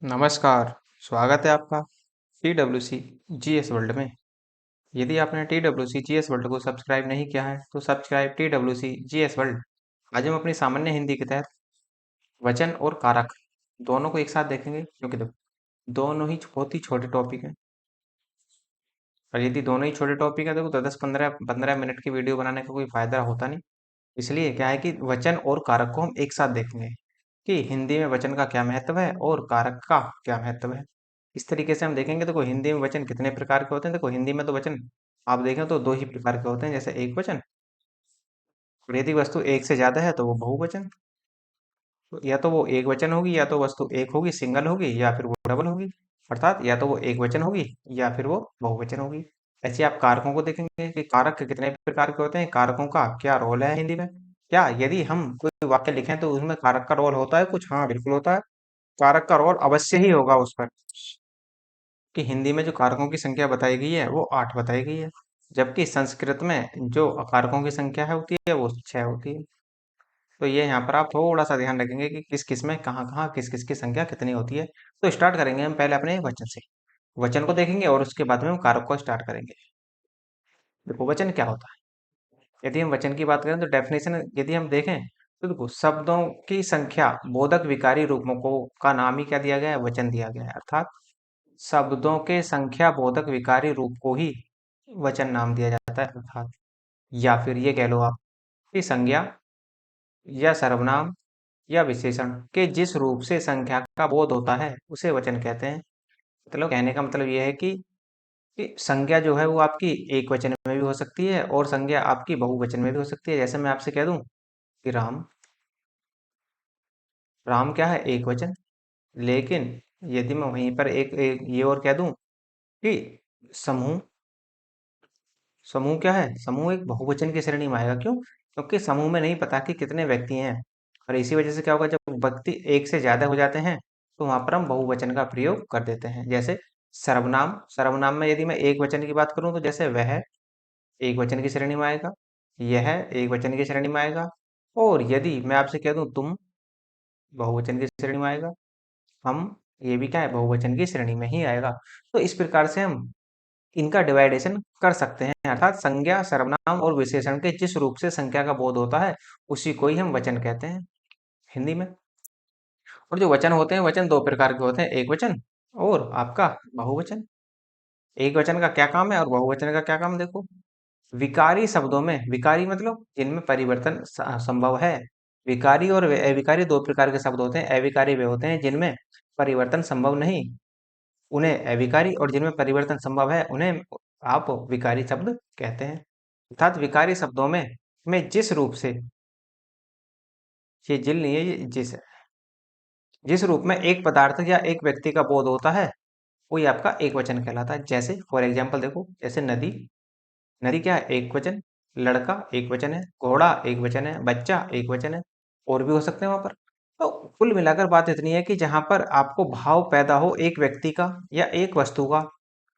नमस्कार, स्वागत है आपका TWC जीएस वर्ल्ड में। यदि आपने TWC जीएस वर्ल्ड को सब्सक्राइब नहीं किया है, तो सब्सक्राइब TWC जीएस वर्ल्ड। आज हम अपनी सामान्य हिंदी के तहत वचन और कारक दोनों को एक साथ देखेंगे, क्योंकि देखो दोनों ही बहुत ही छोटे टॉपिक हैं। और यदि दोनों ही छोटे टॉपिक है देखो तो 10-15 मिनट की वीडियो बनाने का कोई फायदा होता नहीं। इसलिए क्या है कि वचन और कारक को हम एक साथ देखेंगे कि हिंदी में वचन का क्या महत्व है और कारक का क्या महत्व है। इस तरीके से हम देखेंगे। देखो हिंदी में वचन कितने प्रकार के होते हैं। देखो हिंदी में तो वचन आप देखें तो दो ही प्रकार के होते हैं, जैसे एक वचन, और यदि वस्तु एक से ज्यादा है तो वो बहुवचन। तो या तो वो एक वचन होगी, या तो वस्तु एक होगी सिंगल होगी, या फिर वो डबल होगी। अर्थात या तो वो एक वचन होगी या फिर वो बहुवचन होगी। ऐसे आप कारकों को देखेंगे कि कारक कितने प्रकार के होते हैं, कारकों का क्या रोल है हिंदी में। क्या यदि हम कोई वाक्य लिखें तो उसमें कारक का रोल होता है कुछ? हाँ, बिल्कुल होता है। कारक का रोल अवश्य ही होगा उस पर। कि हिंदी में जो कारकों की संख्या बताई गई है वो 8 बताई गई है, जबकि संस्कृत में जो कारकों की संख्या है होती है वो 6 होती है। तो ये यहाँ पर आप थोड़ा सा ध्यान रखेंगे कि किस किस में कहाँ कहाँ किस किस की संख्या कितनी होती है। तो स्टार्ट करेंगे हम पहले अपने वचन से। वचन को देखेंगे और उसके बाद में हम कारक को स्टार्ट करेंगे। देखो वचन क्या होता है। यदि हम वचन की बात करें तो डेफिनेशन यदि हम देखें तो देखो शब्दों की संख्या बोधक विकारी रूपों को का नाम ही क्या दिया गया है? वचन दिया गया है। अर्थात शब्दों के संख्या बोधक विकारी रूप को ही वचन नाम दिया जाता है। अर्थात या फिर ये कह लो आप कि संज्ञा या सर्वनाम या विशेषण के जिस रूप से संख्या का बोध होता है उसे वचन कहते हैं। मतलब कहने का मतलब यह है कि संज्ञा जो है वो आपकी एक वचन में भी हो सकती है और संज्ञा आपकी बहुवचन में भी हो सकती है। जैसे मैं आपसे कह दूं कि राम, राम क्या है? एक वचन। लेकिन यदि मैं वहीं पर एक ये और कह दूं कि समूह, समूह क्या है? समूह एक बहुवचन की श्रेणी में आएगा। क्यों? क्योंकि समूह में नहीं पता कि कितने व्यक्ति हैं। और इसी वजह से क्या होगा, जब व्यक्ति एक से ज्यादा हो जाते हैं तो वहां पर हम बहुवचन का प्रयोग कर देते हैं। जैसे सर्वनाम, सर्वनाम में यदि मैं एक वचन की बात करूं तो जैसे वह एक वचन की श्रेणी में आएगा, यह एक वचन की श्रेणी में आएगा। और यदि मैं आपसे कह दूं तुम, बहुवचन की श्रेणी में आएगा। हम, ये भी क्या है? बहुवचन की श्रेणी में ही आएगा। तो इस प्रकार से हम इनका डिवाइडेशन कर सकते हैं। अर्थात संज्ञा, सर्वनाम और विशेषण के जिस रूप से संख्या का बोध होता है उसी को ही हम वचन कहते हैं हिंदी में। और जो वचन होते हैं, वचन दो प्रकार के होते हैं, एक वचन और आपका बहुवचन। एक वचन का क्या काम है और बहुवचन का क्या काम, देखो। विकारी शब्दों में, विकारी मतलब जिनमें परिवर्तन संभव है। विकारी और अविकारी दो प्रकार के शब्द होते हैं। अविकारी वे होते हैं जिनमें परिवर्तन संभव नहीं, उन्हें अविकारी, और जिनमें परिवर्तन संभव है उन्हें आप विकारी शब्द कहते हैं। अर्थात विकारी शब्दों में जिस रूप से, ये जिल नहीं है, ये जिस रूप में एक पदार्थ या एक व्यक्ति का बोध होता है वही आपका एक वचन कहलाता है। जैसे फॉर एग्जाम्पल देखो, जैसे नदी, नदी क्या है? एक वचन। लड़का एक वचन है, घोड़ा एक वचन है, बच्चा एक वचन है, और भी हो सकते हैं वहां पर। तो कुल मिलाकर बात इतनी है कि जहां पर आपको भाव पैदा हो एक व्यक्ति का या एक वस्तु का,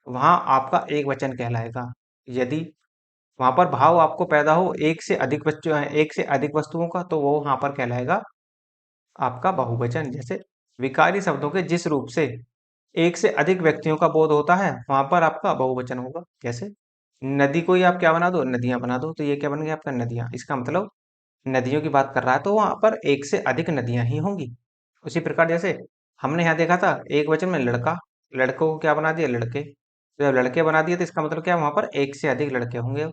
वहां आपका एक वचन कहलाएगा। यदि वहां पर भाव आपको पैदा हो एक से अधिक वस्तु, एक से अधिक वस्तुओं का, तो वो वहां पर कहलाएगा आपका बहुवचन। जैसे विकारी शब्दों के जिस रूप से एक से अधिक व्यक्तियों का बोध होता है वहां पर आपका बहुवचन होगा। जैसे नदी को ही आप क्या बना दो? नदियां बना दो, तो ये क्या बन गया आपका? नदियां। इसका मतलब नदियों की बात कर रहा है तो वहां पर एक से अधिक नदियां ही होंगी। उसी प्रकार जैसे हमने यहाँ देखा था एक वचन में लड़का, लड़कों को क्या बना दिया? लड़के। तो जब लड़के बना दिए तो इसका मतलब क्या? वहां पर एक से अधिक लड़के होंगे।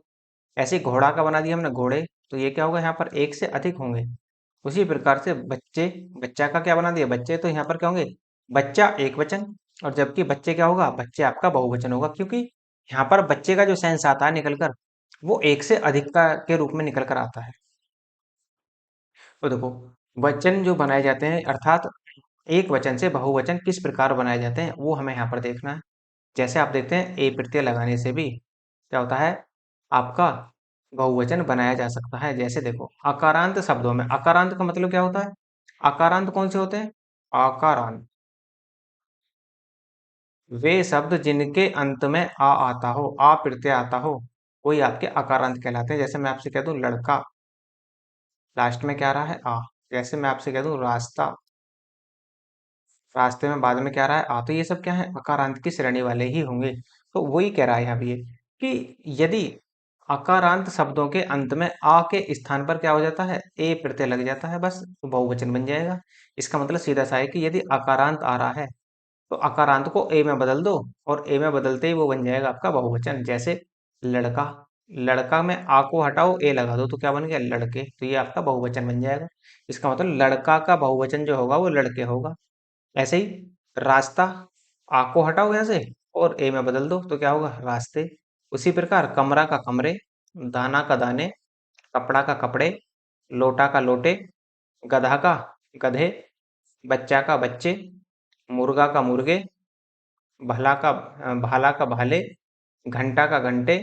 ऐसे ही घोड़ा का बना दिया हमने घोड़े, तो ये क्या होगा? यहाँ पर एक से अधिक होंगे। उसी प्रकार से बच्चे, बच्चा का क्या बना दिया? बच्चे, तो यहाँ पर क्या होंगे? बच्चा एक वचन, और जबकि बच्चे क्या होगा? बच्चे आपका बहुवचन होगा, क्योंकि यहाँ पर बच्चे का जो सेंस आता है निकलकर, वो एक से अधिक का के रूप में निकल कर आता है। तो देखो वचन जो बनाए जाते हैं, अर्थात एक वचन से बहुवचन किस प्रकार बनाए जाते हैं वो हमें यहाँ पर देखना है। जैसे आप देखते हैं ए प्रत्यय लगाने से भी क्या होता है? आपका बहुवचन बनाया जा सकता है। जैसे देखो अकारांत शब्दों में, अकारांत का मतलब क्या होता है? अकारांत कौन से होते हैं? आकारांत वे शब्द जिनके अंत में आ आता हो, आ प्रत्यय आता हो, वही आपके अकारांत कहलाते हैं। जैसे मैं आपसे कह दूं लड़का, लास्ट में क्या आ रहा है? आ। जैसे मैं आपसे कह दूं रास्ता, रास्ते में बाद में क्या रहा है, आ तो ये सब क्या है, अकारांत की श्रेणी वाले ही होंगे। तो वही कह रहा है यहाँ पे ये कि यदि अकारांत शब्दों के अंत में आ के स्थान पर क्या हो जाता है, ए प्रत्यय लग जाता है, बस तो बहुवचन बन जाएगा। इसका मतलब सीधा सा है कि यदि अकारांत आ रहा है तो अकारांत को ए में बदल दो, और ए में बदलते ही वो बन जाएगा आपका बहुवचन। जैसे लड़का, लड़का में आ को हटाओ, ए लगा दो, तो क्या बन गया, लड़के। तो ये आपका बहुवचन बन जाएगा। इसका मतलब लड़का का बहुवचन जो होगा वो लड़के होगा। ऐसे ही रास्ता, आ को हटाओ यहाँ से और ए में बदल दो, तो क्या होगा, रास्ते। उसी प्रकार कमरा का कमरे, दाना का दाने, कपड़ा का कपड़े, लोटा का लोटे, गधा का गधे, बच्चा का बच्चे, मुर्गा का मुर्गे, भाला का भाले, घंटा का घंटे,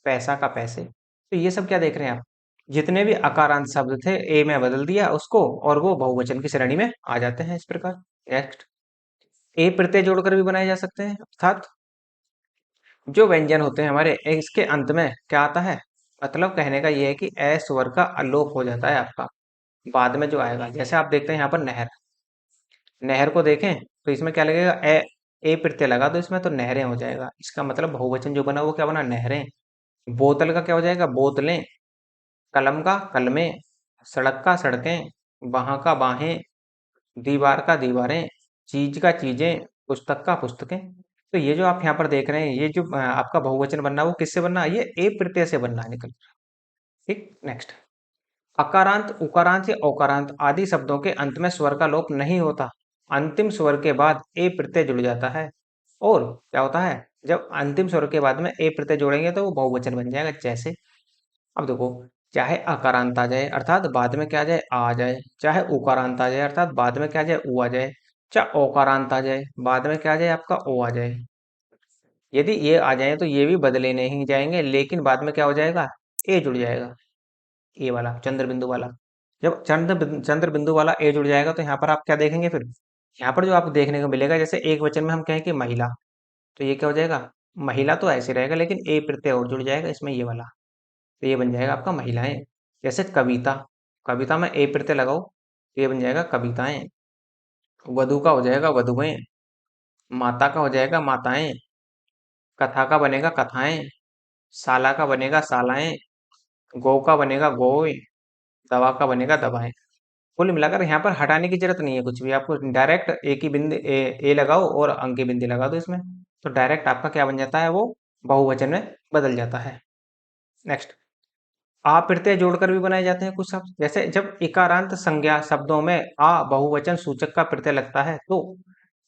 पैसा का पैसे। तो ये सब क्या देख रहे हैं आप, जितने भी अकारांत शब्द थे ए में बदल दिया उसको, और वो बहुवचन की श्रेणी में आ जाते हैं इस प्रकार। नेक्स्ट, ए प्रत्यय जोड़कर भी बनाए जा सकते हैं, अर्थात जो व्यंजन होते हैं हमारे, इसके अंत में क्या आता है, मतलब कहने का ये है कि ए स्वर का अलोप हो जाता है आपका, बाद में जो आएगा। जैसे आप देखते हैं यहाँ पर नहर, नहर को देखें तो इसमें क्या लगेगा, ए प्रत्यय लगा दो इसमें, तो नहरें हो जाएगा। इसका मतलब बहुवचन जो बना वो क्या बना, नहरें। बोतल का क्या हो जाएगा, बोतलें। कलम का कलमें, सड़क का सड़कें, वहां का बाहें, दीवार का दीवारें, चीज का चीजें, पुस्तक का पुस्तकें। तो ये जो आप यहाँ पर देख रहे हैं, ये जो आपका बहुवचन बनना है वो किससे बनना है, ये ए प्रत्यय से बनना है, निकल। ठीक, नेक्स्ट, अकारांत, उकारांत या औकारांत आदि शब्दों के अंत में स्वर का लोप नहीं होता। अंतिम स्वर के बाद ए प्रत्यय जुड़ जाता है। और क्या होता है, जब अंतिम स्वर के बाद में ए प्रत्यय जोड़ेंगे तो वो बहुवचन बन जाएगा। जैसे अब देखो, चाहे अकारांत आ जाए अर्थात बाद में क्या आ जाए, आ जाए, चाहे उकारांत आ जाए अर्थात बाद में क्या आ जाए, उ आ जाए, चाहे औकारांत आ जाए बाद में क्या आ जाए, आपका ओ आ जाए। यदि ये आ जाए तो ये भी बदले नहीं जाएंगे, लेकिन बाद में क्या हो जाएगा, ए जुड़ जाएगा, ए वाला चंद्र बिंदु वाला। जब चंद्र बिंदु वाला ए जुड़ जाएगा तो यहाँ पर आप क्या देखेंगे फिर, यहाँ पर जो आपको देखने को मिलेगा, जैसे एक वचन में हम कहें कि महिला, तो ये क्या हो जाएगा, महिला तो ऐसे रहेगा लेकिन ए प्रत्यय और जुड़ जाएगा इसमें, ये वाला। तो ये बन जाएगा आपका महिलाएं। जैसे कविता, कविता में ए प्रत्यय लगाओ, तो ये बन जाएगा कविताएं। वधु का हो जाएगा वधुएं, माता का हो जाएगा माताएं, कथा का बनेगा कथाएं, साला का बनेगा सालाएं, गौ का बनेगा गौएं, दवा का बनेगा दवाएं। कुल मिलाकर यहाँ पर हटाने की जरूरत नहीं है कुछ भी, आपको डायरेक्ट एक ही बिंदु ए लगाओ और अंक की बिंदी लगा दो इसमें, तो डायरेक्ट आपका क्या बन जाता है, वो बहुवचन में बदल जाता है। नेक्स्ट, आ प्रत्यय जोड़कर भी बनाए जाते हैं कुछ शब्द। जैसे जब इकारांत संज्ञा शब्दों में आ बहुवचन सूचक का प्रत्यय लगता है तो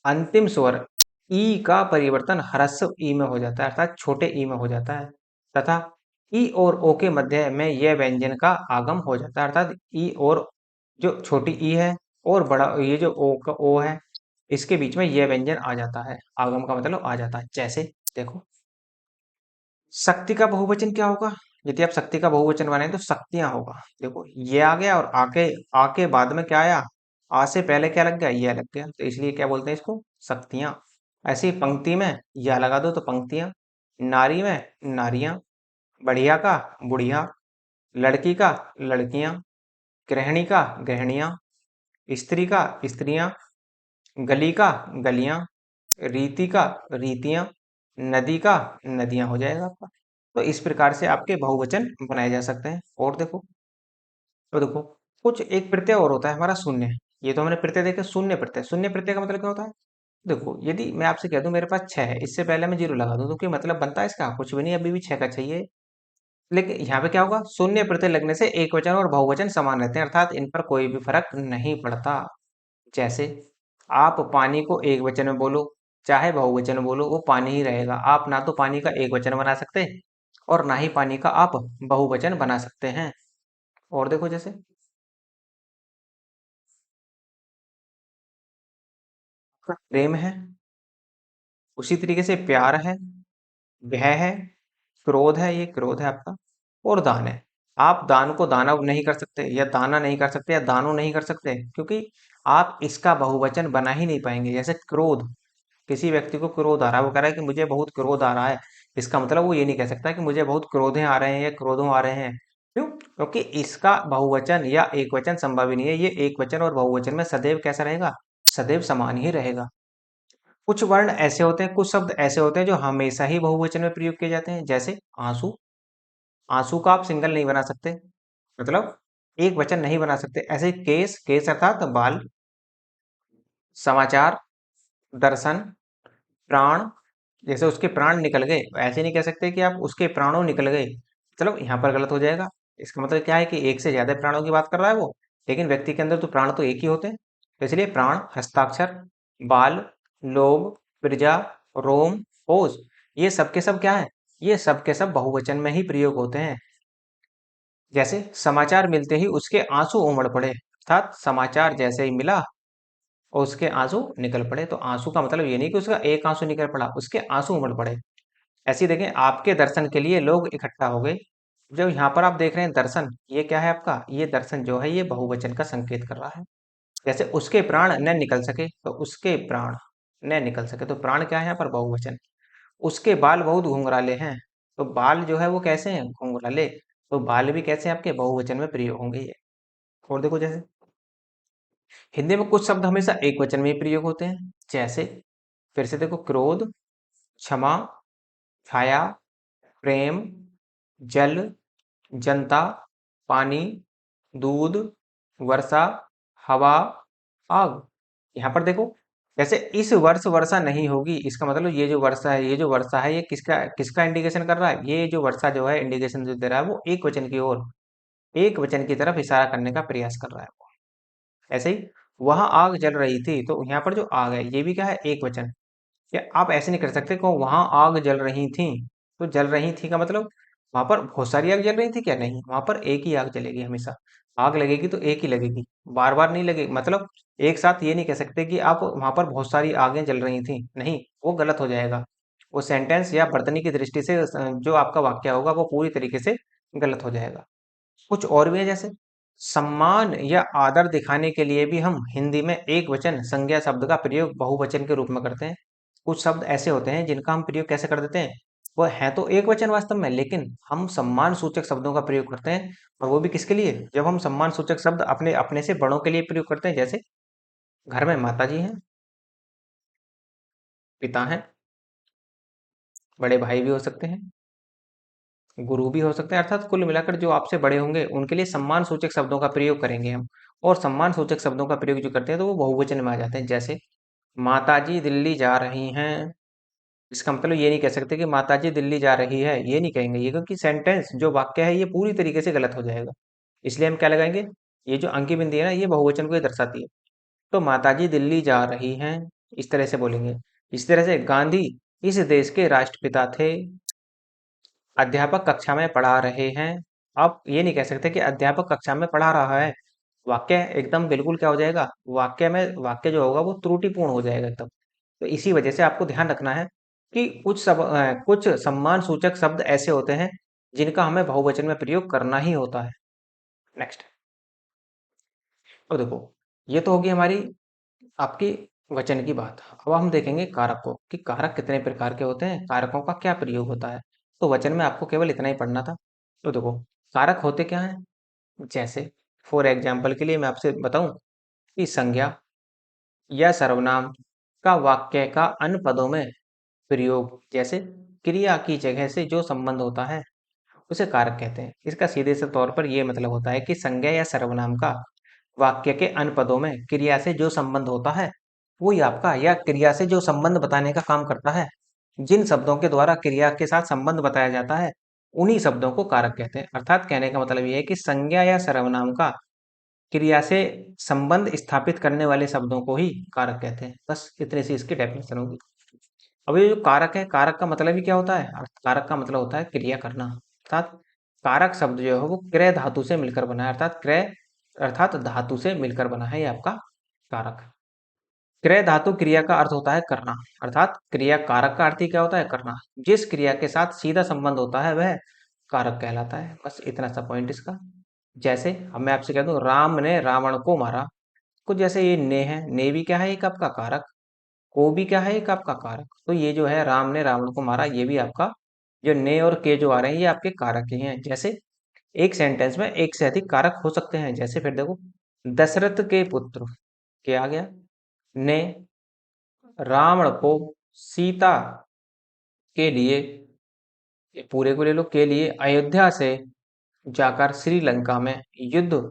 अंतिम स्वर ई का परिवर्तन ह्रस्व ई में हो जाता है, अर्थात छोटे ई में हो जाता है, तथा ई और ओ के मध्य में यह व्यंजन का आगम हो जाता है। अर्थात ई और जो छोटी ई है और बड़ा ये जो ओ का ओ है, इसके बीच में यह व्यंजन आ जाता है, आगम का मतलब आ जाता है। जैसे देखो, शक्ति का बहुवचन क्या होगा, यदि आप शक्ति का बहुवचन बनाए तो शक्तियां होगा। देखो ये आ गया और आके आके बाद में क्या आया, आ से पहले क्या लग गया, ये लग गया, तो इसलिए क्या बोलते हैं इसको, शक्तियां। ऐसे ही पंक्ति में या लगा दो तो पंक्तियां, नारी में नारियां, बढ़िया का बुढ़िया, लड़की का लड़कियां, गृहिणी का गृहणियां, स्त्री का स्त्रियां, गली का गलियां, रीति का रीतियां, नदी का नदियां हो जाएगा आपका। तो इस प्रकार से आपके बहुवचन बनाए जा सकते हैं। और देखो, तो देखो कुछ एक प्रत्यय और होता है हमारा शून्य। ये तो हमने प्रत्यय देखे, शून्य प्रत्यय, शून्य प्रत्यय का मतलब क्या होता है, देखो यदि मैं आपसे कह दूं मेरे पास 6 है, इससे पहले मैं 0 लगा दूं, तो क्या मतलब बनता है इसका, कुछ भी नहीं, अभी भी 6 का चाहिए। लेकिन यहाँ पे क्या होगा, शून्य प्रत्यय लगने से एक वचन और बहुवचन समान रहते हैं, अर्थात इन पर कोई भी फर्क नहीं पड़ता। जैसे आप पानी को एक वचन में बोलो चाहे बहुवचन में बोलो, वो पानी ही रहेगा। आप ना तो पानी का एक वचन बना सकते और ना ही पानी का आप बहुवचन बना सकते हैं। और देखो, जैसे प्रेम है, उसी तरीके से प्यार है, भय है, क्रोध है, ये क्रोध है आपका, और दान है। आप दान को दानव नहीं कर सकते, या दाना नहीं कर सकते, या दानो नहीं कर सकते, क्योंकि आप इसका बहुवचन बना ही नहीं पाएंगे। जैसे क्रोध, किसी व्यक्ति को क्रोध आ रहा है, वो कह रहा है कि मुझे बहुत क्रोध आ रहा है, इसका मतलब वो ये नहीं कह सकता कि मुझे बहुत क्रोधे आ रहे हैं या क्रोधों आ रहे हैं। क्यों, क्योंकि इसका बहुवचन या एक वचन संभव ही नहीं है। ये एक वचन और बहुवचन में सदैव कैसा रहेगा, सदैव समान ही रहेगा। कुछ वर्ण ऐसे होते हैं, कुछ शब्द ऐसे होते हैं जो हमेशा ही बहुवचन में प्रयोग किए जाते हैं, जैसे आंसू। आंसू का आप सिंगल नहीं बना सकते, मतलब एक वचन नहीं बना सकते। ऐसे केस, केस अर्थात बाल। समाचार, दर्शन, प्राण। जैसे उसके प्राण निकल गए, ऐसे नहीं कह सकते कि आप उसके प्राणों निकल गए, मतलब यहाँ पर गलत हो जाएगा। इसका मतलब क्या है कि एक से ज्यादा प्राणों की बात कर रहा है वो, लेकिन व्यक्ति के अंदर तो प्राण तो एक ही होते हैं। तो इसलिए प्राण, हस्ताक्षर, बाल, लोग, प्रजा, रोम, ओज, ये सब के सब क्या है, ये सब के सब बहुवचन में ही प्रयोग होते हैं। जैसे समाचार मिलते ही उसके आंसू उमड़ पड़े, अर्थात समाचार जैसे ही मिला और उसके आंसू निकल पड़े। तो आंसू का मतलब ये नहीं कि उसका एक आंसू निकल पड़ा, उसके आंसू उमड़ पड़े। ऐसे ही देखें, आपके दर्शन के लिए लोग इकट्ठा हो गए। जब यहाँ पर आप देख रहे हैं दर्शन, ये क्या है आपका, ये दर्शन जो है ये बहुवचन का संकेत कर रहा है। जैसे उसके प्राण न निकल सके, तो उसके प्राण न निकल सके, तो प्राण क्या है यहाँ पर, बहुवचन। उसके बाल बहुत घुंघराले हैं, तो बाल जो है वो कैसे हैं, घुंघराले। तो बाल भी कैसे हैं आपके, बहुवचन में प्रयोग होंगे ये। और देखो, जैसे हिंदी में कुछ शब्द हमेशा एक वचन में ही प्रयोग होते हैं, जैसे फिर से देखो, क्रोध, क्षमा, छाया, प्रेम, जल, जनता, पानी, दूध, वर्षा, हवा, आग। यहाँ पर देखो, जैसे इस वर्ष वर्षा नहीं होगी, इसका मतलब ये जो वर्षा है, ये जो वर्षा है, ये किसका किसका इंडिकेशन कर रहा है, ये जो वर्षा जो है इंडिकेशन जो दे रहा है वो एक वचन की ओर, एक वचन की तरफ इशारा करने का प्रयास कर रहा है वो। ऐसे ही वहां आग जल रही थी, तो यहाँ पर जो आग है ये भी क्या है, एक वचन। या आप ऐसे नहीं कर सकते को वहां आग जल रही थी, तो जल रही थी का मतलब वहां पर बहुत सारी आग जल रही थी क्या, नहीं, वहां पर एक ही आग जलेगी हमेशा। आग लगेगी तो एक ही लगेगी, बार बार नहीं लगेगी, मतलब एक साथ ये नहीं कह सकते कि आप वहां पर बहुत सारी आगें जल रही थी, नहीं, वो गलत हो जाएगा। वो सेंटेंस या वर्तनी की दृष्टि से जो आपका वाक्य होगा वो पूरी तरीके से गलत हो जाएगा। कुछ और भी है, जैसे सम्मान या आदर दिखाने के लिए भी हम हिंदी में एक वचन संज्ञा शब्द का प्रयोग बहुवचन के रूप में करते हैं। कुछ शब्द ऐसे होते हैं जिनका हम प्रयोग कैसे कर देते हैं, वो है तो एक वचन वास्तव में, लेकिन हम सम्मान सूचक शब्दों का प्रयोग करते हैं। और वो भी किसके लिए, जब हम सम्मान सूचक शब्द अपने अपने से बड़ों के लिए प्रयोग करते हैं, जैसे घर में माता जी हैं, पिता हैं, बड़े भाई भी हो सकते हैं, गुरु भी हो सकते हैं, अर्थात कुल मिलाकर जो आपसे बड़े होंगे उनके लिए सम्मान सूचक शब्दों का प्रयोग करेंगे हम। और सम्मान सूचक शब्दों का प्रयोग जो करते हैं तो वो बहुवचन में आ जाते हैं, जैसे माताजी दिल्ली जा रही हैं। इसका मतलब ये नहीं कह सकते कि माताजी दिल्ली जा रही है, ये नहीं कहेंगे ये, क्योंकि सेंटेंस जो वाक्य है ये पूरी तरीके से गलत हो जाएगा। इसलिए हम क्या लगाएंगे, ये जो अंकी बिंदी है ना, ये बहुवचन को ही दर्शाती है। तो माताजी दिल्ली जा रही हैं, इस तरह से बोलेंगे। इस तरह से गांधी इस देश के राष्ट्रपिता थे। अध्यापक कक्षा में पढ़ा रहे हैं, आप ये नहीं कह सकते कि अध्यापक कक्षा में पढ़ा रहा है। वाक्य एकदम बिल्कुल क्या हो जाएगा, वाक्य में वाक्य जो होगा वो त्रुटिपूर्ण हो जाएगा एकदम। तो इसी वजह से आपको ध्यान रखना है कि कुछ सम्मान सूचक शब्द ऐसे होते हैं जिनका हमें बहुवचन में प्रयोग करना ही होता है। नेक्स्ट, अब देखो, ये तो होगी हमारी आपकी वचन की बात। अब हम देखेंगे कारक को, कि कारक कितने प्रकार के होते हैं, कारकों का क्या प्रयोग होता है। तो वचन में आपको केवल इतना ही पढ़ना था। तो देखो, कारक होते क्या हैं, जैसे फॉर एग्जाम्पल के लिए मैं आपसे बताऊं कि संज्ञा या सर्वनाम का वाक्य का अन्य पदों में प्रयोग, जैसे क्रिया की जगह से जो संबंध होता है उसे कारक कहते हैं। इसका सीधे से तौर पर यह मतलब होता है कि संज्ञा या सर्वनाम का वाक्य के अन्य पदों में क्रिया से जो संबंध होता है वही आपका, या क्रिया से जो संबंध बताने का काम करता है। जिन शब्दों के द्वारा क्रिया के साथ संबंध बताया जाता है उन्हीं शब्दों को कारक कहते हैं। अर्थात कहने का मतलब यह है कि संज्ञा या सर्वनाम का क्रिया से संबंध स्थापित करने वाले शब्दों को ही कारक कहते हैं। बस इतने से इसकी डेफिनेशन होगी। अब ये जो कारक है, कारक का मतलब ही क्या होता है, कारक का मतलब होता है क्रिया करना। अर्थात कारक शब्द जो है वो क्रय धातु से मिलकर बना है, अर्थात क्रय अर्थात धातु से मिलकर बना है ये आपका कारक। क्रय धातु क्रिया का अर्थ होता है करना, अर्थात क्रिया कारक का अर्थ ही क्या होता है, करना। जिस क्रिया के साथ सीधा संबंध होता है वह कारक कहलाता है। बस इतना सा पॉइंट इसका। जैसे अब मैं आपसे कह दूं, राम ने रावण को मारा, कुछ जैसे ये ने है, ने भी क्या है, एक आपका कारक, को भी क्या है, एक आपका कारक। तो ये जो है राम ने रावण को मारा, ये भी आपका, जो ने और के जो आ रहे हैं ये आपके कारक ही हैं। जैसे एक सेंटेंस में एक से अधिक कारक हो सकते हैं। जैसे फिर देखो, दशरथ के पुत्र, क्या आ गया, ने रावण को सीता के लिए, ये पूरे को ले लो, के लिए अयोध्या से जाकर श्रीलंका में युद्ध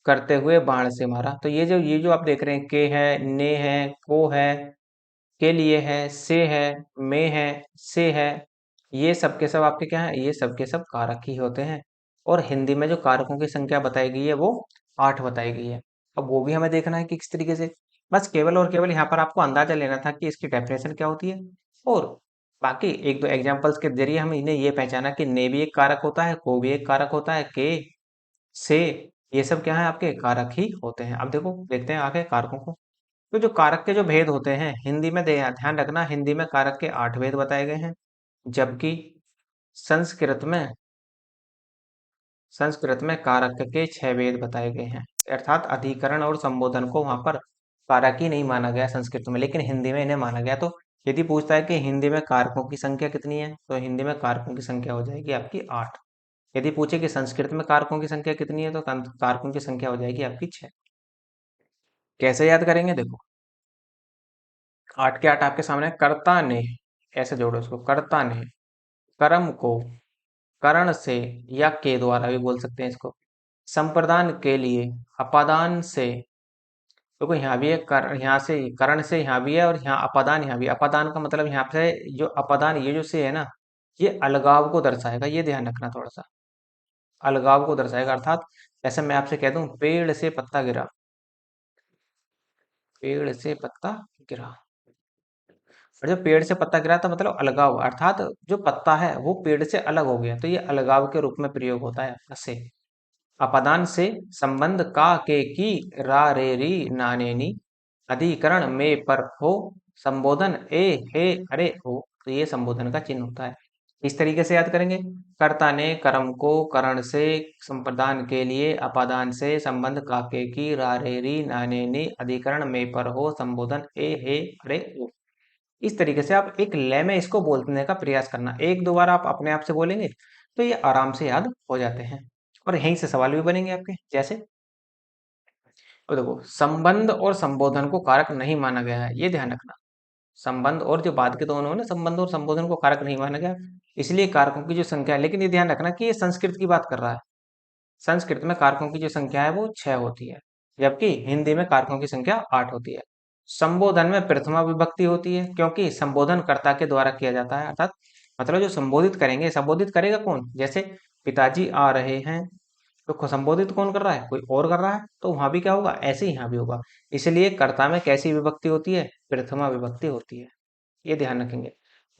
करते हुए बाण से मारा। तो ये जो आप देख रहे हैं, के है, ने है, को है, के लिए है, से है, में है, से है, ये सब के सब आपके क्या है, ये सब के सब कारक ही होते हैं। और हिंदी में जो कारकों की संख्या बताई गई है वो 8 बताई गई है। अब वो भी हमें देखना है कि किस तरीके से, बस केवल और केवल यहाँ पर आपको अंदाजा लेना था कि इसकी डेफिनेशन क्या होती है। और बाकी एक दो एग्जांपल्स के जरिए हम इन्हें ये पहचाना कि ने भी एक कारक होता है, को भी एक कारक होता है, के, से, ये सब क्या है, आपके कारक ही होते हैं। अब देखो, देखते हैं आगे कारकों को। तो जो कारक के जो भेद होते हैं हिंदी में, ध्यान रखना, हिंदी में कारक के 8 भेद बताए गए हैं, जबकि संस्कृत में संस्कृत में कारक के 6 भेद बताए गए हैं। अर्थात अधिकरण और संबोधन को वहां पर कारक ही नहीं माना गया संस्कृत में, लेकिन हिंदी में इन्हें माना गया। तो यदि पूछता है कि हिंदी में कारकों की संख्या कितनी है, तो हिंदी में कारकों की संख्या हो जाएगी आपकी 8। यदि पूछे कि संस्कृत में कारकों की संख्या कितनी है, तो कारकों की संख्या हो जाएगी आपकी 6। कैसे याद करेंगे, देखो, 8 के 8 आपके सामने, कर्ता ने, ऐसे जोड़ो इसको, कर्ता ने कर्म को करण से या के द्वारा भी बोल सकते हैं इसको, संप्रदान के लिए अपादान से। देखो यहाँ भी है कर, यहाँ से करण से यहाँ भी है, और यहाँ अपादान, यहाँ भी अपादान का मतलब यहाँ पे जो अपादान, ये जो से है ना, ये अलगाव को दर्शाएगा, ये ध्यान रखना थोड़ा सा, अलगाव को दर्शाएगा। अर्थात जैसे मैं आपसे कह दूं, पेड़ से पत्ता गिरा, पेड़ से पत्ता गिरा, और जब पेड़ से पत्ता गिरा तो मतलब अलगाव, अर्थात जो पत्ता है वो पेड़ से अलग हो गया, तो ये अलगाव के रूप में प्रयोग होता है आपका से। अपादान से संबंध का के की रा रे री नाने नी, अधिकरण में पर हो, संबोधन ए हे अरे हो, तो ये संबोधन का चिन्ह होता है। इस तरीके से याद करेंगे, कर्ता ने कर्म को करण से, संप्रदान के लिए अपादान से, संबंध का के की रा रे री नाने नी, अधिकरण में पर हो, संबोधन ए हे अरे हो। इस तरीके से आप एक लय में इसको बोलने का प्रयास करना, एक दो बार आप अपने आप से बोलेंगे तो ये आराम से याद हो जाते हैं। और यहीं से सवाल भी बनेंगे आपके, जैसे, और देखो, संबंध और संबोधन को कारक नहीं माना गया है, ये ध्यान रखना। संबंध और जो बाद के दोनों है ना, संबंध और संबोधन को कारक नहीं माना गया, इसलिए कारकों की जो संख्या है, लेकिन ये ध्यान रखना कि ये संस्कृत की बात कर रहा है। संस्कृत में कारकों की जो संख्या है वो 6 होती है, जबकि हिंदी में कारकों की संख्या 8 होती है। संबोधन में प्रथमा विभक्ति होती है, क्योंकि संबोधन कर्ता के द्वारा किया जाता है, अर्थात मतलब जो संबोधित करेंगे, संबोधित करेगा कौन, जैसे पिताजी आ रहे हैं, तो संबोधित कौन कर रहा है, कोई और कर रहा है, तो वहां भी क्या होगा, ऐसे ही यहाँ भी होगा। इसलिए कर्ता में कैसी विभक्ति होती है, प्रथमा विभक्ति होती है, ये ध्यान रखेंगे।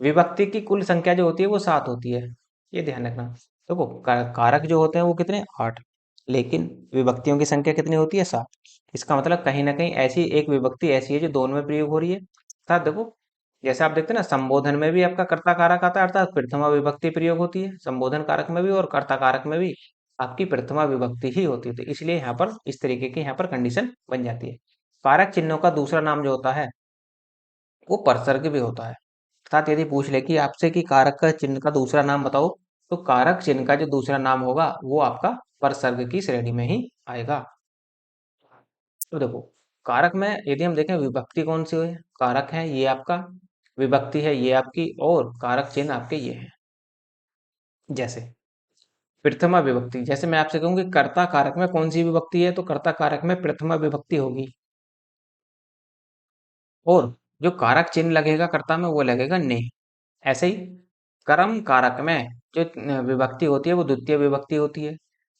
विभक्ति की कुल संख्या जो होती है वो 7 होती है, ये ध्यान रखना। देखो, कारक जो होते हैं वो कितने, 8, लेकिन विभक्तियों की संख्या कितनी होती है, 7। इसका मतलब कहीं ना कहीं ऐसी एक विभक्ति ऐसी है जो दोनों में प्रयोग हो रही है। अर्थात देखो, जैसे आप देखते हैं ना, संबोधन में भी आपका कर्ता कारक आता है, अर्थात प्रथमा विभक्ति प्रयोग होती है, संबोधन कारक में भी और कर्ता कारक में भी आपकी प्रथमा विभक्ति ही होती है। तो इसलिए यहाँ पर इस तरीके की यहाँ पर कंडीशन बन जाती है। कारक चिन्हों का दूसरा नाम जो होता है वो परसर्ग भी होता है। अर्थात यदि पूछ ले कि आपसे कि कारक का चिन्ह का दूसरा नाम बताओ, तो कारक चिन्ह का जो दूसरा नाम होगा वो आपका परसर्ग की श्रेणी में ही आएगा। तो देखो, कारक में यदि हम देखें, विभक्ति कौन सी है, कारक है ये आपका, विभक्ति है ये आपकी, और कारक चिन्ह आपके ये है। जैसे प्रथमा विभक्ति, जैसे मैं आपसे कहूँ कि कर्ता कारक में कौन सी विभक्ति है, तो कर्ता कारक में प्रथमा विभक्ति होगी, और जो कारक चिन्ह लगेगा कर्ता में वो लगेगा ने। ऐसे ही कर्म कारक में जो विभक्ति होती है वो द्वितीय विभक्ति होती है।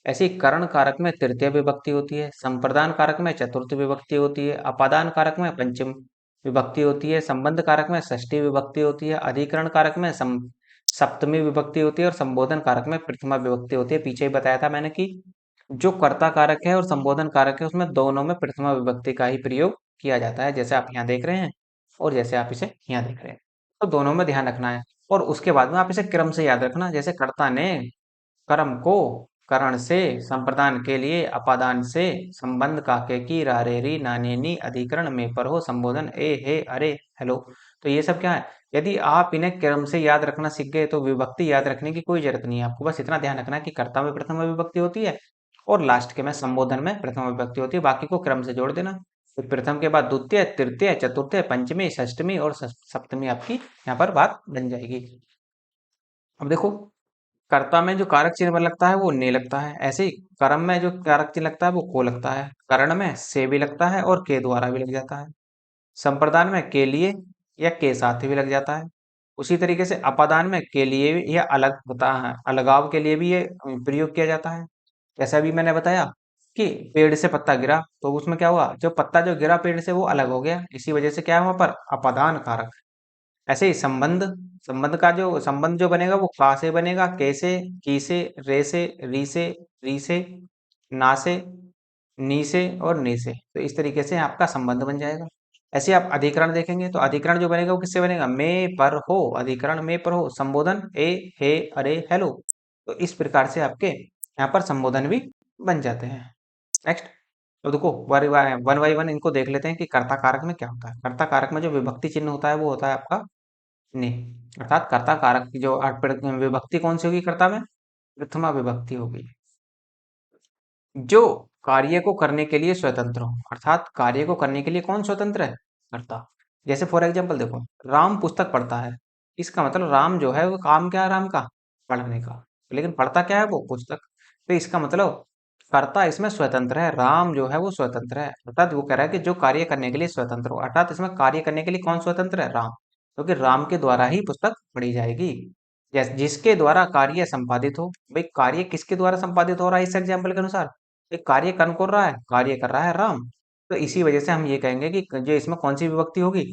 ऐसे ही करण कारक में तृतीय विभक्ति होती है, संप्रदान कारक में चतुर्थ विभक्ति होती है, अपादान कारक में पंचम विभक्ति होती है, संबंध कारक में षष्ठी विभक्ति होती है, अधिकरण कारक में सप्तमी विभक्ति होती है, और संबोधन कारक में प्रथमा विभक्ति होती है। पीछे ही बताया था मैंने कि जो कर्ता कारक है और संबोधन कारक है उसमें दोनों में प्रथमा विभक्ति का ही प्रयोग किया जाता है, जैसे आप यहाँ देख रहे हैं और जैसे आप इसे यहाँ देख रहे हैं। तो दोनों में ध्यान रखना है। और उसके बाद में आप इसे क्रम से याद रखना, जैसे कर्ता ने कर्म को करण से, संप्रदान के लिए अपादान से, संबंध काके की रारे री नाने नी, अधिकरण में पर हो, संबोधन ए हे अरे हेलो। तो ये सब क्या है, यदि आप इन्हें क्रम से याद रखना सीख गए तो विभक्ति याद रखने की कोई जरूरत नहीं है आपको, बस इतना ध्यान रखना है कि कर्ता में प्रथमा विभक्ति होती है और लास्ट के में संबोधन में प्रथमा विभक्ति होती है, बाकी को क्रम से जोड़ देना। तो प्रथम के बाद द्वितीय, तृतीय, चतुर्थी, पंचमी, षष्ठमी और सप्तमी आपकी यहाँ पर बात बन जाएगी। अब देखो, कर्ता में जो कारक चिन्ह लगता है वो ने लगता है, ऐसे ही कर्म में जो कारक चिन्ह लगता है वो को लगता है, करण में से भी लगता है और के द्वारा भी लग जाता है, संप्रदान में के लिए या के साथ भी लग जाता है। उसी तरीके से अपादान में के लिए या अलग होता है, अलगाव के लिए भी ये प्रयोग किया जाता है। जैसा अभी मैंने बताया कि पेड़ से पत्ता गिरा तो उसमें क्या हुआ, जो पत्ता जो गिरा पेड़ से वो अलग हो गया, इसी वजह से क्या है वहां पर अपादान कारक। ऐसे ही संबंध, संबंध का जो संबंध जो बनेगा वो का से बनेगा, कैसे, की से, रे से, री से, ना से, नी से और ने से। तो इस तरीके से आपका संबंध बन जाएगा। ऐसे आप अधिकरण देखेंगे तो अधिकरण जो बनेगा वो किससे बनेगा, मैं पर हो, अधिकरण में पर हो, संबोधन ए, हे, अरे, हेलो। तो इस प्रकार से आपके यहाँ पर संबोधन भी बन जाते हैं। नेक्स्ट, तो देखो वन बाई वन इनको देख लेते हैं कि कर्ता कारक में क्या होता है। कर्ता कारक में जो विभक्ति चिन्ह होता है वो होता है आपका ने, अर्थात कर्ता कारक की जो विभक्ति कौन सी होगी कर्ता में, प्रथमा विभक्ति होगी। जो कार्य को करने के लिए स्वतंत्र हो, अर्थात कार्य को करने के लिए कौन स्वतंत्र है, कर्ता। जैसे फॉर एग्जांपल देखो, राम पुस्तक पढ़ता है, इसका मतलब राम जो है वो काम क्या है राम का, पढ़ने का, लेकिन पढ़ता क्या है वो पुस्तक। तो इसका मतलब कर्ता इसमें स्वतंत्र है, राम जो है वो स्वतंत्र है, अर्थात वो कह रहा है कि जो कार्य करने के लिए स्वतंत्र हो, अर्थात इसमें कार्य करने के लिए कौन स्वतंत्र है, राम, क्योंकि राम के द्वारा ही पुस्तक पढ़ी जाएगी। जिसके द्वारा कार्य संपादित हो, भाई कार्य किसके द्वारा संपादित हो रहा है इस एग्जाम्पल के अनुसार, एक कार्य कौन कर रहा है, कार्य कर रहा है राम। तो इसी वजह से हम ये कहेंगे कि जो इसमें कौन सी विभक्ति होगी,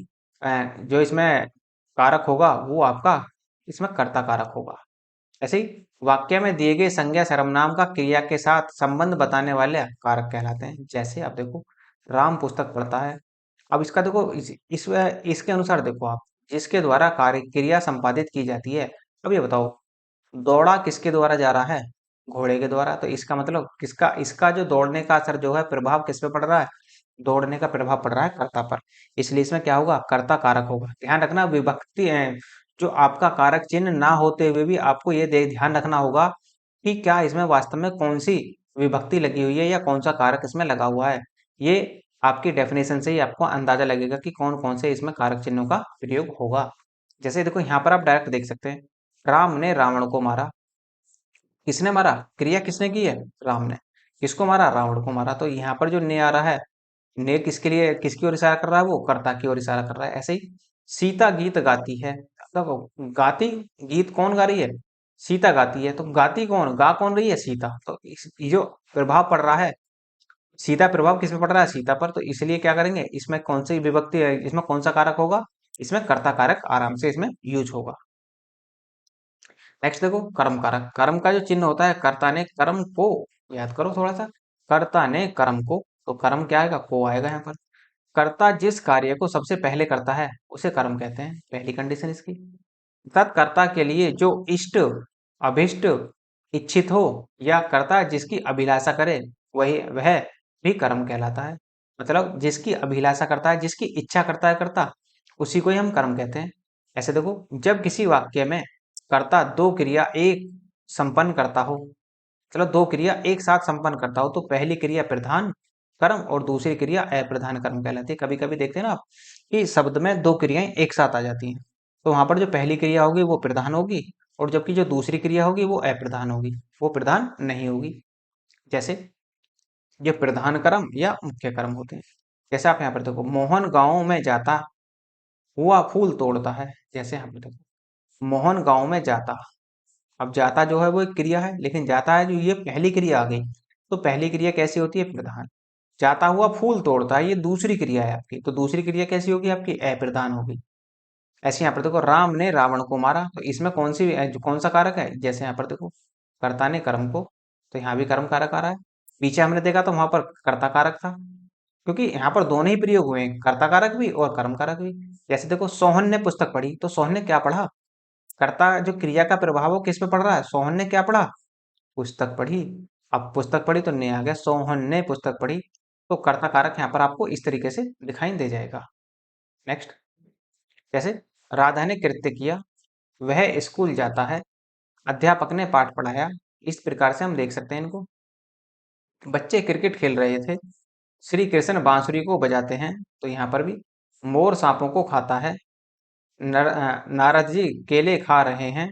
जो इसमें कारक होगा वो आपका इसमें कर्ता कारक होगा। ऐसे ही वाक्य में दिए गए संज्ञा सर्वनाम का क्रिया के साथ संबंध बताने वाले कारक कहलाते हैं। जैसे आप देखो, राम पुस्तक पढ़ता है, अब इसका देखो इसके अनुसार देखो आप, जिसके द्वारा कार्य क्रिया संपादित की जाती है। अब ये बताओ, दौड़ा किसके द्वारा जा रहा है, घोड़े के द्वारा, तो इसका मतलब किसका, इसका जो दौड़ने का असर जो है प्रभाव किस पे पड़ रहा है, दौड़ने का प्रभाव पड़ रहा है कर्ता पर, इसलिए इसमें क्या होगा, कर्ता कारक होगा। ध्यान रखना विभक्ति जो आपका कारक चिन्ह ना होते हुए भी आपको ये ध्यान रखना होगा कि क्या इसमें वास्तव में कौन सी विभक्ति लगी हुई है या कौन सा कारक इसमें लगा हुआ है। ये आपकी डेफिनेशन से ही आपको अंदाजा लगेगा कि कौन कौन से इसमें कारक चिन्हों का प्रयोग होगा। जैसे देखो यहाँ पर आप डायरेक्ट देख सकते हैं, राम ने रावण को मारा, किसने मारा, क्रिया किसने की है, राम ने, किसको मारा, रावण को मारा। तो यहाँ पर जो ने आ रहा है, ने किसके लिए, किसकी ओर इशारा कर रहा है, वो कर्ता की ओर इशारा कर रहा है। ऐसे ही सीता गीत गाती है, देखो गाती, गीत कौन गा रही है, सीता गाती है, तो गाती कौन, गा कौन रही है, सीता। तो ये जो प्रभाव पड़ रहा है, सीधा प्रभाव किस पे पड़ रहा है, सीता पर, तो इसलिए क्या करेंगे, इसमें कौन सी विभक्ति है, इसमें कौन सा कारक होगा, इसमें कर्ता कारक आराम से इसमें यूज होगा। नेक्स्ट देखो, कर्म कारक, कर्म का जो चिन्ह होता है, कर्ता ने कर्म को, याद करो थोड़ा सा, कर्ता ने कर्म को, तो कर्म क्या आएगा, को आएगा यहाँ पर। कर्ता जिस कार्य को सबसे पहले करता है उसे कर्म कहते हैं, पहली कंडीशन इसकी। अर्थात कर्ता के लिए जो इष्ट, अभिष्ट, इच्छित हो, या कर्ता जिसकी अभिलाषा करे, वही वह भी कर्म कहलाता है। मतलब जिसकी अभिलाषा करता है, जिसकी इच्छा करता है कर्ता, उसी को ही हम कर्म कहते हैं। ऐसे देखो, जब किसी वाक्य में कर्ता दो क्रिया एक संपन्न करता हो, चलो दो क्रिया एक साथ संपन्न करता हो, तो पहली क्रिया प्रधान कर्म और दूसरी क्रिया अप्रधान कर्म कहलाती है। कभी कभी देखते हैं ना आप कि शब्द में दो क्रियाएं एक साथ आ जाती हैं, तो वहां पर जो पहली क्रिया होगी वो प्रधान होगी, और जबकि जो दूसरी क्रिया होगी वो अप्रधान होगी, वो प्रधान नहीं होगी। जैसे ये प्रधान कर्म या मुख्य कर्म होते हैं। जैसे आप यहाँ पर देखो, मोहन गांव में जाता हुआ फूल तोड़ता है, जैसे यहाँ पर देखो, मोहन गांव में जाता, अब जाता जो है वो एक क्रिया है, लेकिन जाता है जो ये पहली क्रिया आ गई, तो पहली क्रिया कैसी होती है, प्रधान। जाता हुआ फूल तोड़ता है, ये दूसरी क्रिया है आपकी, तो दूसरी क्रिया कैसी होगी आपकी, अप्रधान होगी। ऐसे यहाँ पर देखो, राम ने रावण को मारा, तो इसमें कौन सी कौन सा कारक है, जैसे यहाँ पर देखो, कर्ता ने कर्म को, तो यहाँ भी कर्म कारक आ रहा है। पीछे हमने देखा तो वहां पर कर्ता कारक था, क्योंकि यहाँ पर दोनों ही प्रयोग हुए हैं, कर्ता कारक भी और कर्म कारक भी। जैसे देखो, सोहन ने पुस्तक पढ़ी, तो सोहन ने क्या पढ़ा, कर्ता जो क्रिया का प्रभाव हो किस पे पड़ रहा है, सोहन ने क्या पढ़ा, पुस्तक पढ़ी। अब पुस्तक पढ़ी तो ने आ गया, सोहन ने पुस्तक पढ़ी, तो कर्ता कारक यहाँ पर आपको इस तरीके से दिखाई दे जाएगा। नेक्स्ट, जैसे राधा ने कृत्य किया, वह स्कूल जाता है, अध्यापक ने पाठ पढ़ाया, इस प्रकार से हम देख सकते हैं इनको। बच्चे क्रिकेट खेल रहे थे, श्री कृष्ण बांसुरी को बजाते हैं, तो यहाँ पर भी मोर सांपों को खाता है। नारद जी केले खा रहे हैं,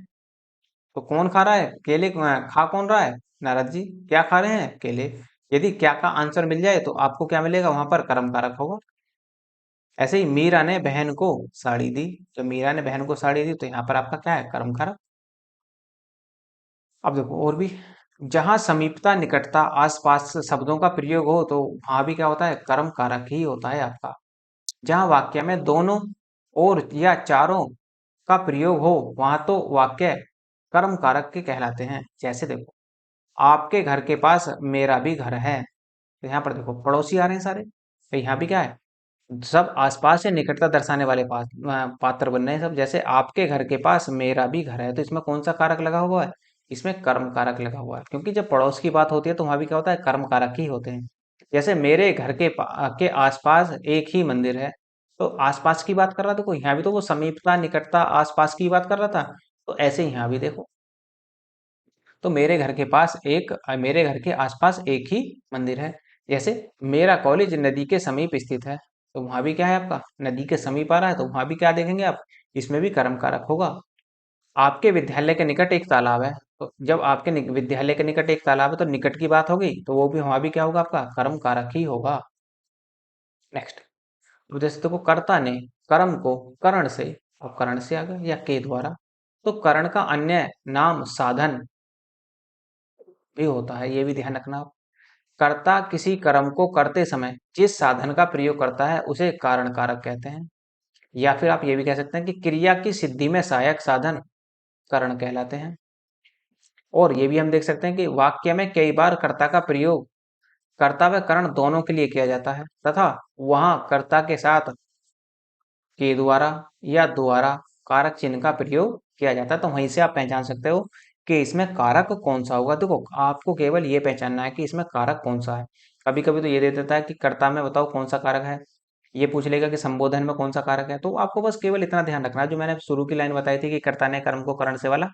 तो कौन खा रहा है केले, खा कौन रहा है, नारद जी। क्या खा रहे हैं, केले। यदि क्या का आंसर मिल जाए तो आपको क्या मिलेगा, वहां पर कर्म कारक होगा। ऐसे ही मीरा ने बहन को साड़ी दी, तो मीरा ने बहन को साड़ी दी, तो यहाँ पर आपका क्या है, कर्म कारक। अब देखो और भी, जहां समीपता निकटता आसपास शब्दों का प्रयोग हो तो वहां भी क्या होता है, कर्म कारक ही होता है आपका। जहां वाक्य में दोनों और या चारों का प्रयोग हो वहां तो वाक्य कर्म कारक के कहलाते हैं। जैसे देखो, आपके घर के पास मेरा भी घर है, तो यहाँ पर देखो पड़ोसी आ रहे हैं सारे, तो यहाँ भी क्या है, सब आसपास से निकटता दर्शाने वाले पात्र बन रहे हैं सब। जैसे आपके घर के पास मेरा भी घर है, तो इसमें कौन सा कारक लगा हुआ है, इसमें कर्म कारक लगा हुआ है, क्योंकि जब पड़ोस की बात होती है तो वहां भी क्या होता है, कर्म कारक ही होते हैं। जैसे मेरे घर के आसपास एक ही मंदिर है, तो आसपास की बात कर रहा था, देखो यहाँ भी तो वो समीपता निकटता आसपास की बात कर रहा था, तो ऐसे यहाँ भी देखो, तो मेरे घर के आसपास एक ही मंदिर है। जैसे मेरा कॉलेज नदी के समीप स्थित है, तो वहां भी क्या है आपका, नदी के समीप आ रहा है, तो वहां भी क्या देखेंगे आप, इसमें भी कर्म कारक होगा। आपके विद्यालय के निकट एक तालाब है, तो जब आपके विद्यालय के निकट एक तालाब है तो निकट की बात होगी, तो वो भी वहां भी क्या होगा, आपका कर्म कारक ही होगा। नेक्स्ट, तो जैसे देखो कर्ता ने कर्म को करण से, और करण से आ गया या के द्वारा, तो करण का अन्य नाम साधन भी होता है, ये भी ध्यान रखना आप। कर्ता किसी कर्म को करते समय जिस साधन का प्रयोग करता है उसे कारण कारक कहते हैं। या फिर आप ये भी कह सकते हैं कि क्रिया की सिद्धि में सहायक साधन करण कहलाते हैं। और ये भी हम देख सकते हैं कि वाक्य में कई बार कर्ता का प्रयोग कर्ता व करण दोनों के लिए किया जाता है, तथा वहां कर्ता के साथ के द्वारा या द्वारा कारक चिन्ह का प्रयोग किया जाता है, तो वहीं से आप पहचान सकते हो कि इसमें कारक कौन सा होगा। देखो आपको केवल ये पहचानना है कि इसमें कारक कौन सा है। कभी कभी तो ये दे देता है कि कर्ता में बताओ कौन सा कारक है, ये पूछ लेगा कि संबोधन में कौन सा कारक है, तो आपको बस केवल इतना ध्यान रखना है जो मैंने शुरू की लाइन बताई थी कि कर्ता ने कर्म को करण से वाला,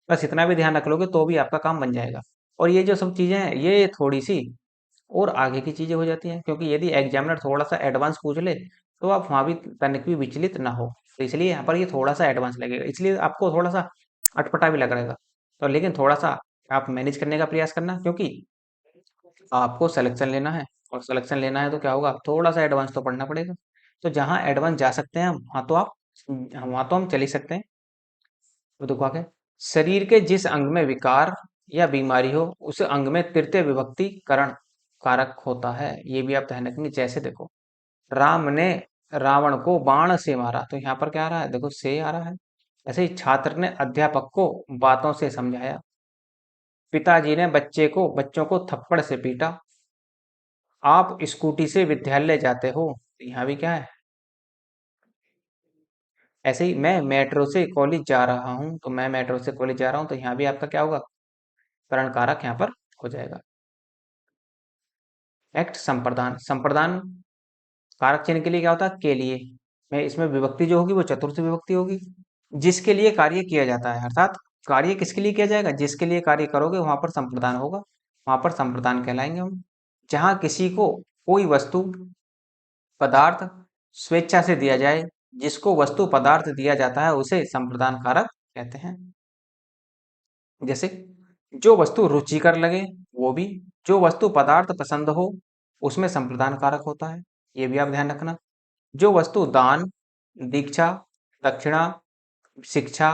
बस इतना भी ध्यान रख लोगे तो भी आपका काम बन जाएगा। और ये जो सब चीजें हैं ये थोड़ी सी और आगे की चीजें हो जाती हैं, क्योंकि यदि एग्जामिनर थोड़ा सा एडवांस पूछ ले तो आप वहां भी तनिक भी विचलित ना हो, तो इसलिए यहाँ पर ये थोड़ा सा एडवांस लगेगा, इसलिए आपको थोड़ा सा अटपटा भी लग रहेगा, तो लेकिन थोड़ा सा आप मैनेज करने का प्रयास करना, क्योंकि आपको सिलेक्शन लेना है, और सिलेक्शन लेना है तो क्या होगा, थोड़ा सा एडवांस तो पढ़ना पड़ेगा। तो जहाँ एडवांस जा सकते हैं हम वहां तो हम चल ही सकते हैं। तो देखो आगे, शरीर के जिस अंग में विकार या बीमारी हो उस अंग में तृतीय विभक्ति करण कारक होता है, ये भी आप ध्यान रखेंगे। जैसे देखो, राम ने रावण को बाण से मारा, तो यहाँ पर क्या आ रहा है, देखो से आ रहा है। ऐसे ही छात्र ने अध्यापक को बातों से समझाया, पिताजी ने बच्चों को थप्पड़ से पीटा, आप स्कूटी से विद्यालय जाते हो, तो यहाँ भी क्या है, ऐसे ही मैं मेट्रो से कॉलेज जा रहा हूँ, तो मैं मेट्रो से कॉलेज जा रहा हूँ, तो यहाँ भी आपका क्या होगा, करण कारक यहाँ पर हो जाएगा। नेक्स्ट, संप्रदान। संप्रदान कारक चिन्ह के लिए क्या होता है, के लिए, मैं इसमें विभक्ति जो होगी वो चतुर्थ विभक्ति होगी। जिसके लिए कार्य किया जाता है, अर्थात कार्य किसके लिए किया जाएगा, जिसके लिए कार्य करोगे वहां पर संप्रदान होगा, वहां पर संप्रदान कहलाएंगे हम। जहां किसी को कोई वस्तु पदार्थ स्वेच्छा से दिया जाए, जिसको वस्तु पदार्थ दिया जाता है उसे संप्रदान कारक कहते हैं। जैसे जो वस्तु रुचिकर लगे, वो भी, जो वस्तु पदार्थ पसंद हो उसमें संप्रदान कारक होता है, ये भी आप ध्यान रखना। जो वस्तु दान, दीक्षा, दक्षिणा, शिक्षा,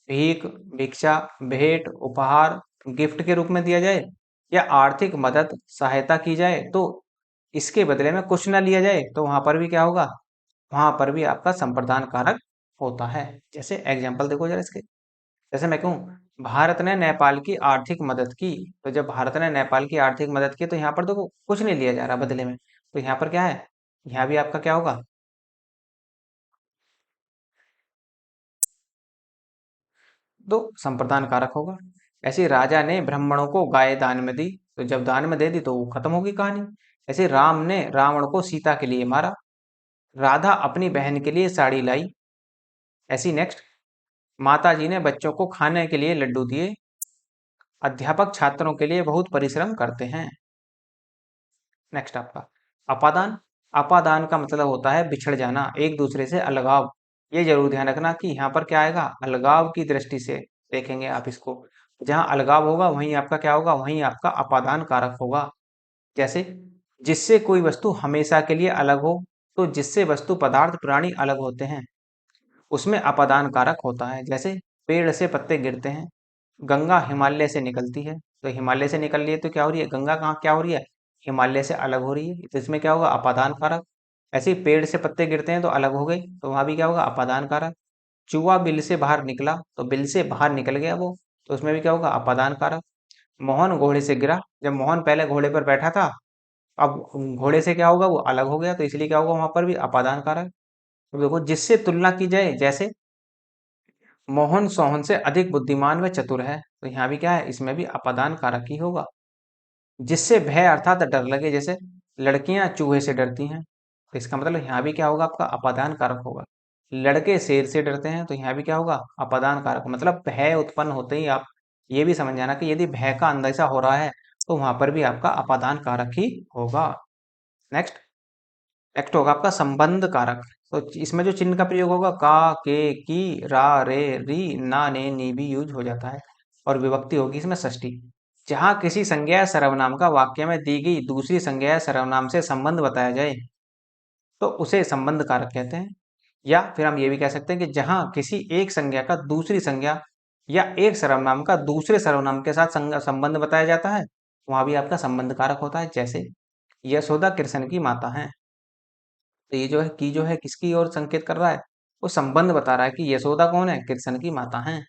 भीख, भिक्षा, भेंट, उपहार, गिफ्ट के रूप में दिया जाए, या आर्थिक मदद सहायता की जाए, तो इसके बदले में कुछ ना लिया जाए, तो वहां पर भी क्या होगा, वहां पर भी आपका संप्रदान कारक होता है। जैसे एग्जाम्पल देखो जरा इसके, जैसे मैं कहूँ भारत ने नेपाल की आर्थिक मदद की, तो जब भारत ने नेपाल की आर्थिक मदद की तो यहाँ पर देखो कुछ नहीं लिया जा रहा बदले में, तो यहाँ पर क्या है, यहाँ भी आपका क्या होगा, तो संप्रदान कारक होगा। ऐसे राजा ने ब्राह्मणों को गाय दान में दी, तो जब दान में दे दी तो वो खत्म होगी कहानी। ऐसे राम ने रावण को सीता के लिए मारा, राधा अपनी बहन के लिए साड़ी लाई। ऐसी नेक्स्ट, माता जी ने बच्चों को खाने के लिए लड्डू दिए, अध्यापक छात्रों के लिए बहुत परिश्रम करते हैं। नेक्स्ट आपका, अपादान, अपादान का मतलब होता है बिछड़ जाना, एक दूसरे से अलगाव। ये जरूर ध्यान रखना कि यहाँ पर क्या आएगा, अलगाव की दृष्टि से देखेंगे आप इसको। जहाँ अलगाव होगा वहीं आपका क्या होगा, वहीं आपका अपादान कारक होगा। जैसे जिससे कोई वस्तु हमेशा के लिए अलग हो, तो जिससे वस्तु पदार्थ प्राणी अलग होते हैं उसमें अपादान कारक होता है। जैसे पेड़ से पत्ते गिरते हैं, गंगा हिमालय से निकलती है, तो हिमालय से निकल रही है तो क्या हो रही है, गंगा कहाँ क्या हो रही है, हिमालय से अलग हो रही है, तो इसमें क्या होगा, अपादान कारक। ऐसे ही पेड़ से पत्ते गिरते हैं तो अलग हो गई, तो वहां भी क्या होगा, अपादान कारक। चूहा बिल से बाहर निकला तो बिल से बाहर निकल गया वो, तो उसमें भी क्या होगा, अपादान कारक। मोहन घोड़े से गिरा, जब मोहन पहले घोड़े पर बैठा था, अब घोड़े से क्या होगा, वो अलग हो गया, तो इसलिए क्या होगा वहां पर भी अपादान कारक। तो देखो जिससे तुलना की जाए, जैसे मोहन सोहन से अधिक बुद्धिमान व चतुर है, तो यहाँ भी क्या है, इसमें भी अपादान कारक ही होगा। जिससे भय अर्थात डर लगे, जैसे लड़कियां चूहे से डरती हैं, तो इसका मतलब यहाँ भी क्या होगा, आपका अपादान कारक होगा। लड़के शेर से डरते हैं, तो यहाँ भी क्या होगा, अपादान कारक। मतलब भय उत्पन्न होते ही आप ये भी समझ जाना कि यदि भय का अंदेशा हो रहा है तो वहां पर भी आपका अपादान कारक ही होगा। नेक्स्ट, नेक्स्ट होगा आपका संबंध कारक। तो इसमें जो चिन्ह का प्रयोग होगा, का, के, की, रा, रे, री, ना, ने, नी भी यूज हो जाता है। और विभक्ति होगी इसमें षष्ठी। जहां किसी संज्ञा या सर्वनाम का वाक्य में दी गई दूसरी संज्ञा या सर्वनाम से संबंध बताया जाए तो उसे संबंध कारक कहते हैं। या फिर हम ये भी कह सकते हैं कि जहां किसी एक संज्ञा का दूसरी संज्ञा या एक सर्वनाम का दूसरे सर्वनाम के साथ संबंध बताया जाता है, वहां भी आपका संबंध कारक होता है। जैसे यशोदा कृष्ण की माता है, तो ये जो है की जो है किसकी ओर संकेत कर रहा है, वो संबंध बता रहा है कि यशोदा कौन है, कृष्ण की माता है।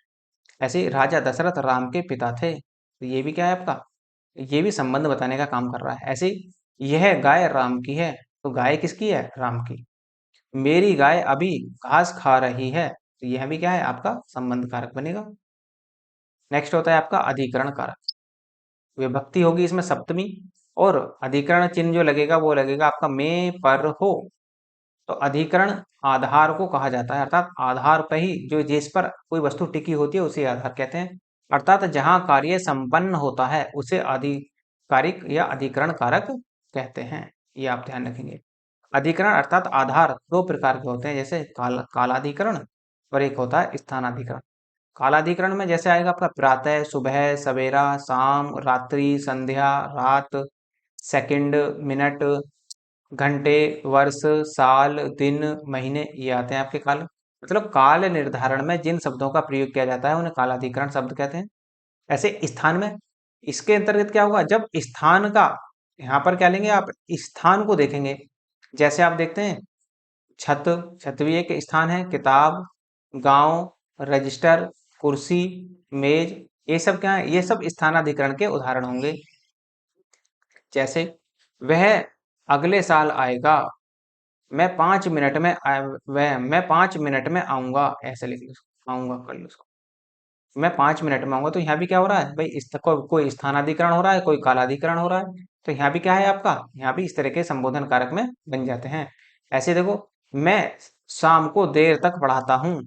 ऐसे ही राजा दशरथ राम के पिता थे, तो ये भी क्या है आपका, ये भी संबंध बताने का काम कर रहा है। ऐसे ही यह गाय राम की है, तो गाय किसकी है, राम की। मेरी गाय अभी घास खा रही है, तो यह भी क्या है, आपका संबंध कारक बनेगा। नेक्स्ट होता है आपका अधिकरण कारक। विभक्ति होगी इसमें सप्तमी, और अधिकरण चिन्ह जो लगेगा वो लगेगा आपका में, पर, हो। तो अधिकरण आधार को कहा जाता है, अर्थात आधार पर ही जो जिस पर कोई वस्तु टिकी होती है उसे आधार कहते हैं। अर्थात जहां कार्य संपन्न होता है उसे आधिकारिक या अधिकरण कारक कहते हैं। ये आप ध्यान रखेंगे। अधिकरण अर्थात आधार दो प्रकार के होते हैं, जैसे कालाधिकरण और एक होता है स्थानाधिकरण। कालाधिकरण में जैसे आएगा आपका प्रातः, सुबह, सवेरा, शाम, रात्रि, संध्या, रात, सेकंड, मिनट, घंटे, वर्ष, साल, दिन, महीने, ये आते हैं आपके काल। मतलब काल निर्धारण में जिन शब्दों का प्रयोग किया जाता है उन्हें कालाधिकरण शब्द कहते हैं। ऐसे स्थान में, इसके अंतर्गत क्या होगा, जब स्थान का, यहाँ पर क्या लेंगे आप, स्थान को देखेंगे। जैसे आप देखते हैं छत, छत भी एक स्थान है, किताब, गांव, रजिस्टर, कुर्सी, मेज, ये सब क्या है, ये सब स्थानाधिकरण के उदाहरण होंगे। जैसे वह अगले साल आएगा, मैं 5 मिनट में वह मैं 5 मिनट में आऊंगा, ऐसे लिख लो, आऊंगा कर लो उसको। मैं 5 मिनट में आऊंगा, तो यहाँ भी क्या हो रहा है भाई, कोई स्थानाधिकरण हो रहा है, कोई कालाधिकरण हो रहा है। तो यहाँ भी क्या है आपका, यहाँ भी इस तरह के संबोधन कारक में बन जाते हैं। ऐसे देखो, मैं शाम को देर तक पढ़ाता हूँ,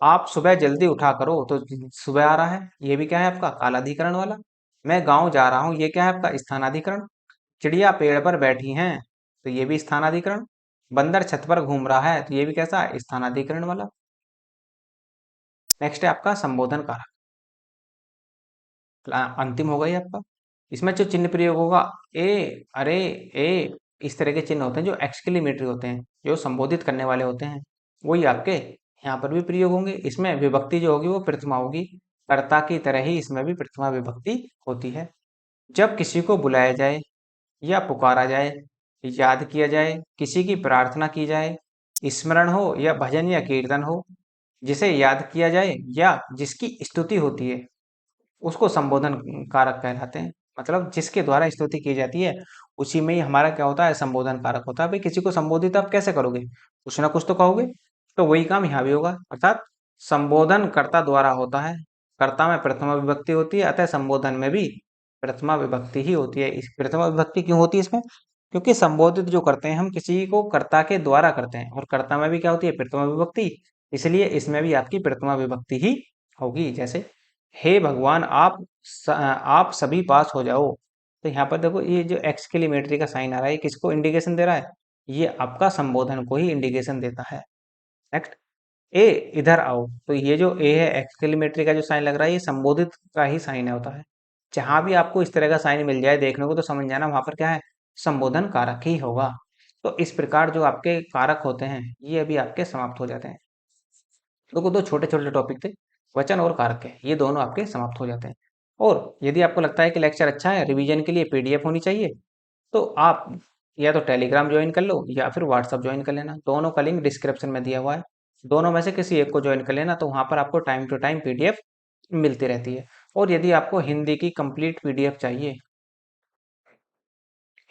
आप सुबह जल्दी उठा करो, तो सुबह आ रहा है, ये भी क्या है आपका कालाधिकरण वाला। मैं गांव जा रहा हूँ, ये क्या है आपका स्थानाधिकरण। चिड़िया पेड़ पर बैठी हैं, तो ये भी स्थानाधिकरण। बंदर छत पर घूम रहा है, तो ये भी कैसा है, स्थानाधिकरण वाला। नेक्स्ट है आपका संबोधन कारक, अंतिम होगा ये आपका। इसमें जो चिन्ह प्रयोग होगा, ए, अरे, ए, इस तरह के चिन्ह होते हैं जो एक्सक्लेमेटरी होते हैं, जो संबोधित करने वाले होते हैं, वही आपके यहाँ पर भी प्रयोग होंगे। इसमें विभक्ति जो होगी वो प्रथमा होगी, कर्ता की तरह ही इसमें भी प्रथमा विभक्ति होती है। जब किसी को बुलाया जाए या पुकारा जाए, याद किया जाए, किसी की प्रार्थना की जाए, स्मरण हो या भजन या कीर्तन हो, जिसे याद किया जाए या जिसकी स्तुति होती है, उसको संबोधन कारक कहलाते हैं। मतलब जिसके द्वारा स्तुति की जाती है उसी में ही हमारा क्या होता है, संबोधन कारक होता है। भाई किसी को संबोधित आप कैसे करोगे, कुछ ना कुछ तो कहोगे, तो वही काम यहाँ भी होगा। अर्थात संबोधन कर्ता द्वारा होता है, कर्ता में प्रथमा विभक्ति होती है, अतः संबोधन में भी प्रथमा विभक्ति ही होती है। इस प्रथमा विभक्ति क्यों होती है इसमें, क्योंकि संबोधित जो करते हैं हम किसी को कर्ता के द्वारा करते हैं, और कर्ता में भी क्या होती है, प्रथमा विभक्ति, इसलिए इसमें भी आपकी प्रथमा विभक्ति ही होगी। जैसे हे भगवान आप सभी पास हो जाओ, तो यहाँ पर देखो ये जो एक्सक्लेमेटरी का साइन आ रहा है, ये किसको इंडिकेशन दे रहा है? ये आपका संबोधन को ही इंडिकेशन देता है। नेक्स्ट, ए इधर आओ। तो ये जो ए है, एक्सक्लेमेटरी का जो साइन लग रहा है, ये संबोधित का ही साइन होता है। जहां भी आपको इस तरह का साइन मिल जाए देखने को, तो समझ जाना वहां पर क्या है, संबोधन कारक ही होगा। तो इस प्रकार जो आपके कारक होते हैं, ये अभी आपके समाप्त हो जाते हैं। देखो, दो छोटे छोटे टॉपिक थे, वचन और कारक के, ये दोनों आपके समाप्त हो जाते हैं। और यदि आपको लगता है कि लेक्चर अच्छा है, रिवीजन के लिए पीडीएफ होनी चाहिए, तो आप या तो टेलीग्राम ज्वाइन कर लो या फिर व्हाट्सअप ज्वाइन कर लेना। दोनों का लिंक डिस्क्रिप्शन में दिया हुआ है। दोनों में से किसी एक को ज्वाइन कर लेना, तो वहाँ पर आपको टाइम टू टाइम पीडीएफ मिलती रहती है। और यदि आपको हिंदी की कंप्लीट पीडीएफ चाहिए,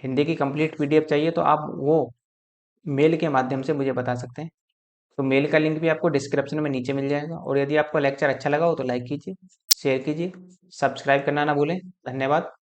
हिंदी की कंप्लीट पीडीएफ चाहिए, तो आप वो मेल के माध्यम से मुझे बता सकते हैं। तो मेल का लिंक भी आपको डिस्क्रिप्शन में नीचे मिल जाएगा। और यदि आपको लेक्चर अच्छा लगा हो तो लाइक कीजिए, शेयर कीजिए, सब्सक्राइब करना ना भूलें। धन्यवाद।